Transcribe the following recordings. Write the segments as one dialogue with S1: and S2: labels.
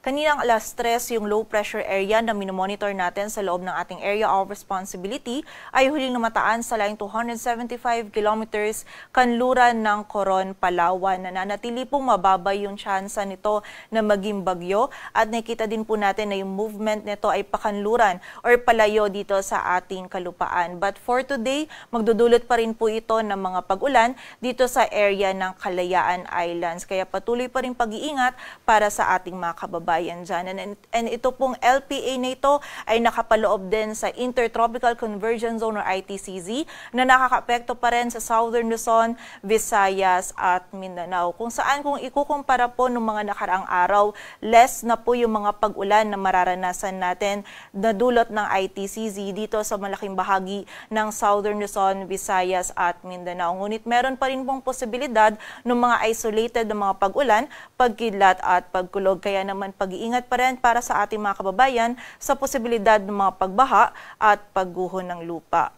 S1: Kaninang alas 3, yung low pressure area na minomonitor natin sa loob ng ating area of responsibility ay huling namataan sa laing 275 kilometers kanluran ng Coron, Palawan. Nananatili pong mababa yung tsansa nito na maging bagyo at nakita din po natin na yung movement nito ay pakanluran or palayo dito sa ating kalupaan. But for today, magdudulot pa rin po ito ng mga pag-ulan dito sa area ng Kalayaan Islands. Kaya patuloy pa rin pag-iingat para sa ating mga kababayan dyan. And ito pong LPA na ito ay nakapaloob din sa Intertropical Convergence Zone or ITCZ na nakakaapekto pa rin sa Southern Luzon, Visayas at Mindanao. Kung saan kung ikukumpara po ng mga nakaraang araw, less na po yung mga pag-ulan na mararanasan natin na dulot ng ITCZ dito sa malaking bahagi ng Southern Luzon, Visayas at Mindanao. Ngunit meron pa rin pong posibilidad ng mga isolated na mga pag-ulan, pagkidlat at pagkulog. Kaya naman pag-iingat pa rin para sa ating mga kababayan sa posibilidad ng mga pagbaha at pagguho ng lupa.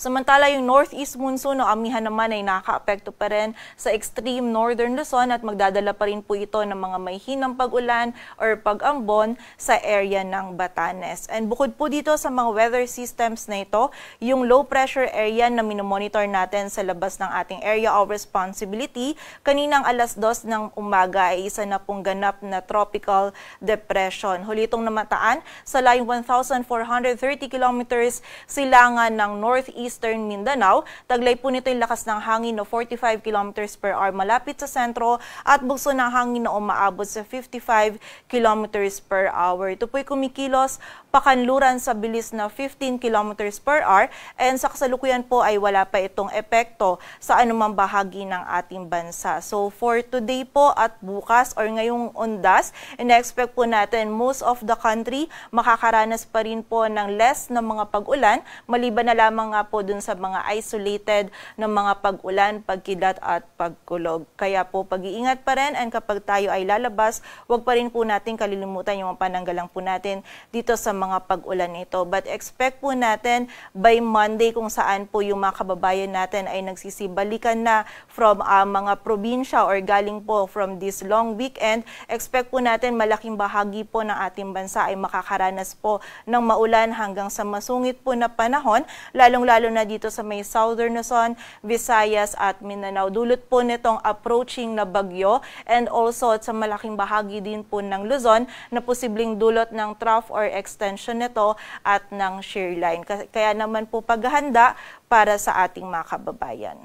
S1: Samantala, yung northeast monsoon o amihan naman ay nakakaapekto pa rin sa extreme northern Luzon at magdadala pa rin po ito ng mga may hinang pag-ulan or pag-ambon sa area ng Batanes. And bukod po dito sa mga weather systems na ito, yung low pressure area na minomonitor natin sa labas ng ating area of responsibility, kaninang alas 2 ng umaga ay isa na pong ganap na tropical depression. Huli itong namataan sa layong 1,430 kilometers silangan ng northeast Eastern Mindanao. Taglay po nito yung lakas ng hangin na 45 kilometers per hour malapit sa sentro at bugso ng hangin na umaabot sa 55 kilometers per hour. Ito po'y kumikilos pakanluran sa bilis na 15 kilometers per hour and sa kasalukuyan po ay wala pa itong epekto sa anumang bahagi ng ating bansa. So for today po at bukas or ngayong undas, ina-expect po natin most of the country makakaranas pa rin po ng less na mga pag-ulan, maliban na lamang nga po dun sa mga isolated na mga pag-ulan, pagkilat at pagkulog. Kaya po pag-iingat pa rin and kapag tayo ay lalabas, huwag pa rin po natin kalilimutan yung pananggalang po natin dito sa mga pag-ulan nito. But expect po natin by Monday kung saan po yung mga kababayan natin ay nagsisibalikan na from mga probinsya or galing po from this long weekend. Expect po natin malaking bahagi po ng ating bansa ay makakaranas po ng maulan hanggang sa masungit po na panahon, lalong-lalo na dito sa may Southern Luzon, Visayas at Mindanao. Dulot po nitong approaching na bagyo and also sa malaking bahagi din po ng Luzon na posibleng dulot ng trough or extension nito at ng shear line. Kaya naman po paghahanda para sa ating mga kababayan.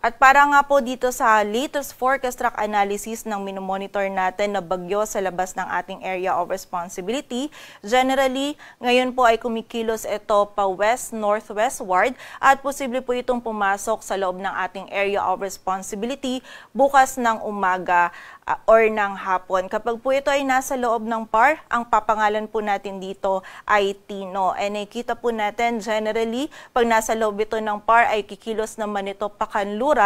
S1: At para nga po dito sa latest forecast track analysis ng minomonitor natin na bagyo sa labas ng ating area of responsibility, generally, ngayon po ay kumikilos ito pa west-northwestward at posible po itong pumasok sa loob ng ating area of responsibility bukas ng umaga or ng hapon. Kapag po ito ay nasa loob ng PAR, ang papangalan po natin dito ay Tino. And nakita po natin generally, pag nasa loob ito ng PAR ay kikilos naman ito pakanluran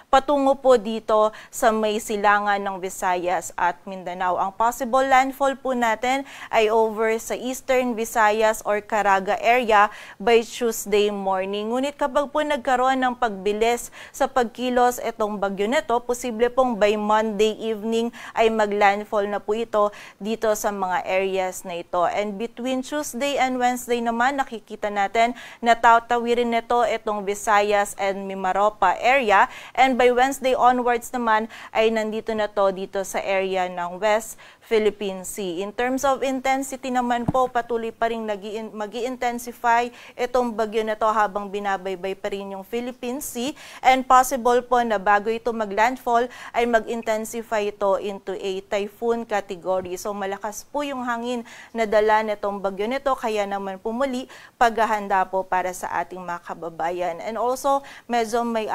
S1: patungo po dito sa may silangan ng Visayas at Mindanao. Ang possible landfall po natin ay over sa Eastern Visayas or Caraga area by Tuesday morning. Ngunit kapag po nagkaroon ng pagbilis sa pagkilos itong bagyo nito, posible pong by Monday evening ay maglandfall na po ito dito sa mga areas na ito. And between Tuesday and Wednesday naman, nakikita natin na tatawirin nito itong Visayas and Mimaropa area. And by Wednesday onwards naman ay nandito na to dito sa area ng West Philippine Sea. In terms of intensity naman po, patuloy pa rin mag-i-intensify itong bagyo na to habang binabaybay pa rin yung Philippine Sea. And possible po na bago ito maglandfall ay mag-intensify ito into a typhoon category. So malakas po yung hangin na dala nitong bagyo nito, kaya naman pumuli paghahanda po para sa ating mga kababayan. And also, medyo may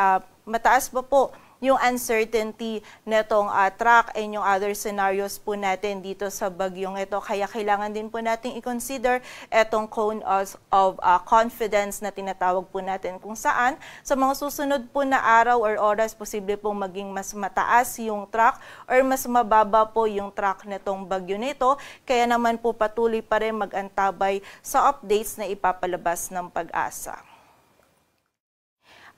S1: mataas pa po yung uncertainty netong track and yung other scenarios po natin dito sa bagyong ito. Kaya kailangan din po natin i-consider etong cone of confidence na tinatawag po natin, kung saan sa mga susunod po na araw or oras posible pong maging mas mataas yung track or mas mababa po yung track netong bagyo nito. Kaya naman po patuloy pa rin mag-antabay sa updates na ipapalabas ng Pag-asa.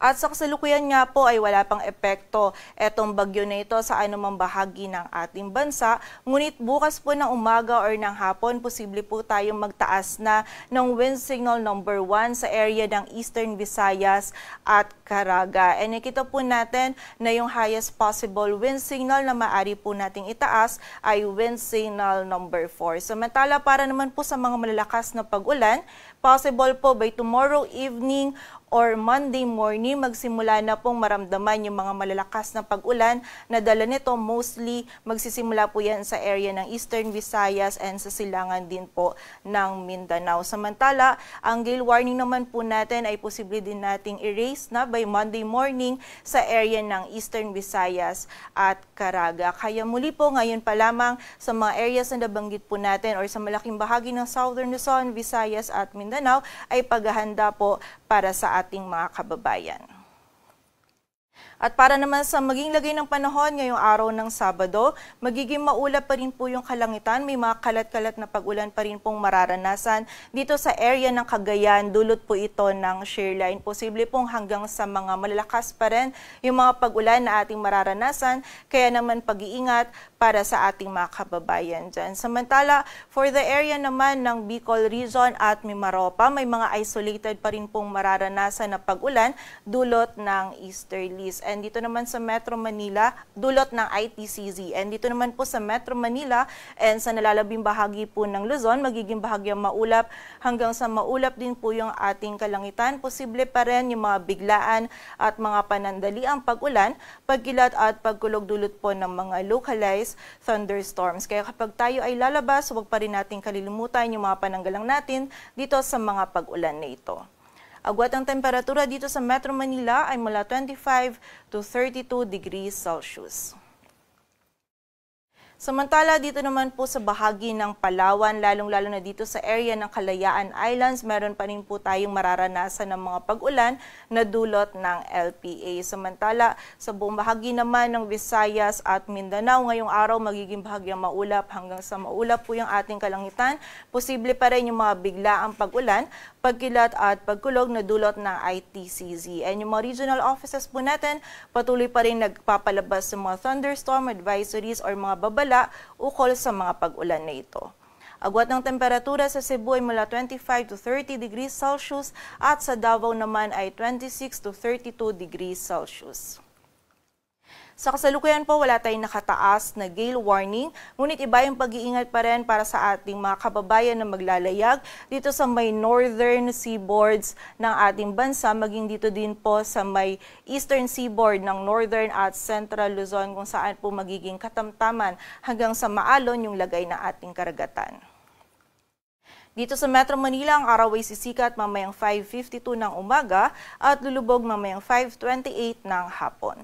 S1: At sa kasalukuyan nga po ay wala pang epekto etong bagyo na ito sa anumang bahagi ng ating bansa. Ngunit bukas po ng umaga or ng hapon, posible po tayong magtaas na ng wind signal number 1 sa area ng Eastern Visayas at Caraga. And nakita po natin na yung highest possible wind signal na maaari po nating itaas ay wind signal number 4. Samantala para naman po sa mga malalakas na pag-ulan, possible po by tomorrow evening or Monday morning, magsimula na pong maramdaman yung mga malalakas na pag-ulan na dala nito. Mostly, magsisimula po yan sa area ng Eastern Visayas and sa silangan din po ng Mindanao. Samantala, ang gale warning naman po natin ay posible din nating erase na by Monday morning sa area ng Eastern Visayas at Caraga. Kaya muli po ngayon pa lamang sa mga areas na nabanggit po natin or sa malaking bahagi ng Southern Luzon, Visayas at Mindanao ay paghahanda po para sa ating mga kababayan. At para naman sa maging lagay ng panahon ngayong araw ng Sabado, magiging maulap pa rin po yung kalangitan. May mga kalat-kalat na pag-ulan pa rin pong mararanasan dito sa area ng Cagayan. Dulot po ito ng shear line. Posible pong hanggang sa mga malalakas pa rin yung mga pag-ulan na ating mararanasan. Kaya naman pag-iingat para sa ating mga kababayan dyan. Samantala, for the area naman ng Bicol Region at Mimaropa, may mga isolated pa rin pong mararanasan na pag-ulan dulot ng easterlies. And dito naman sa Metro Manila, dulot ng ITCZ. And dito naman po sa Metro Manila and sa nalalabing bahagi po ng Luzon, magiging bahagyang maulap hanggang sa maulap din po yung ating kalangitan. Posible pa rin yung mga biglaan at mga panandaliang pag-ulan, pagkilat at pagkulog dulot po ng mga localized thunderstorms. Kaya kapag tayo ay lalabas, huwag pa rin natin kalilimutan yung mga pananggalang natin dito sa mga pag-ulan na ito. Agwat ang temperatura dito sa Metro Manila ay mula 25 to 32 degrees Celsius. Samantala, dito naman po sa bahagi ng Palawan, lalong-lalo na dito sa area ng Kalayaan Islands, meron pa rin po tayong mararanasan ng mga pag-ulan na dulot ng LPA. Samantala, sa buong bahagi naman ng Visayas at Mindanao, ngayong araw magiging bahagyang maulap hanggang sa maulap po yung ating kalangitan. Posible pa rin yung mga biglaang pag-ulan, pagkilat at pagkulog na dulot ng ITCZ. And yung mga regional offices po natin, patuloy pa rin nagpapalabas sa mga thunderstorm advisories or mga babala ukol sa mga pag-ulan na ito. Agwat ng temperatura sa Cebu ay mula 25 to 30 degrees Celsius at sa Davao naman ay 26 to 32 degrees Celsius. Sa kasalukuyan po, wala tayong nakataas na gale warning, ngunit iba yung pag-iingat pa rin para sa ating mga kababayan na maglalayag dito sa may northern seaboards ng ating bansa, maging dito din po sa may eastern seaboard ng northern at central Luzon kung saan po magiging katamtaman hanggang sa maalon yung lagay ng ating karagatan. Dito sa Metro Manila, ang araw ay sisikat mamayang 5:52 ng umaga at lulubog mamayang 5:28 ng hapon.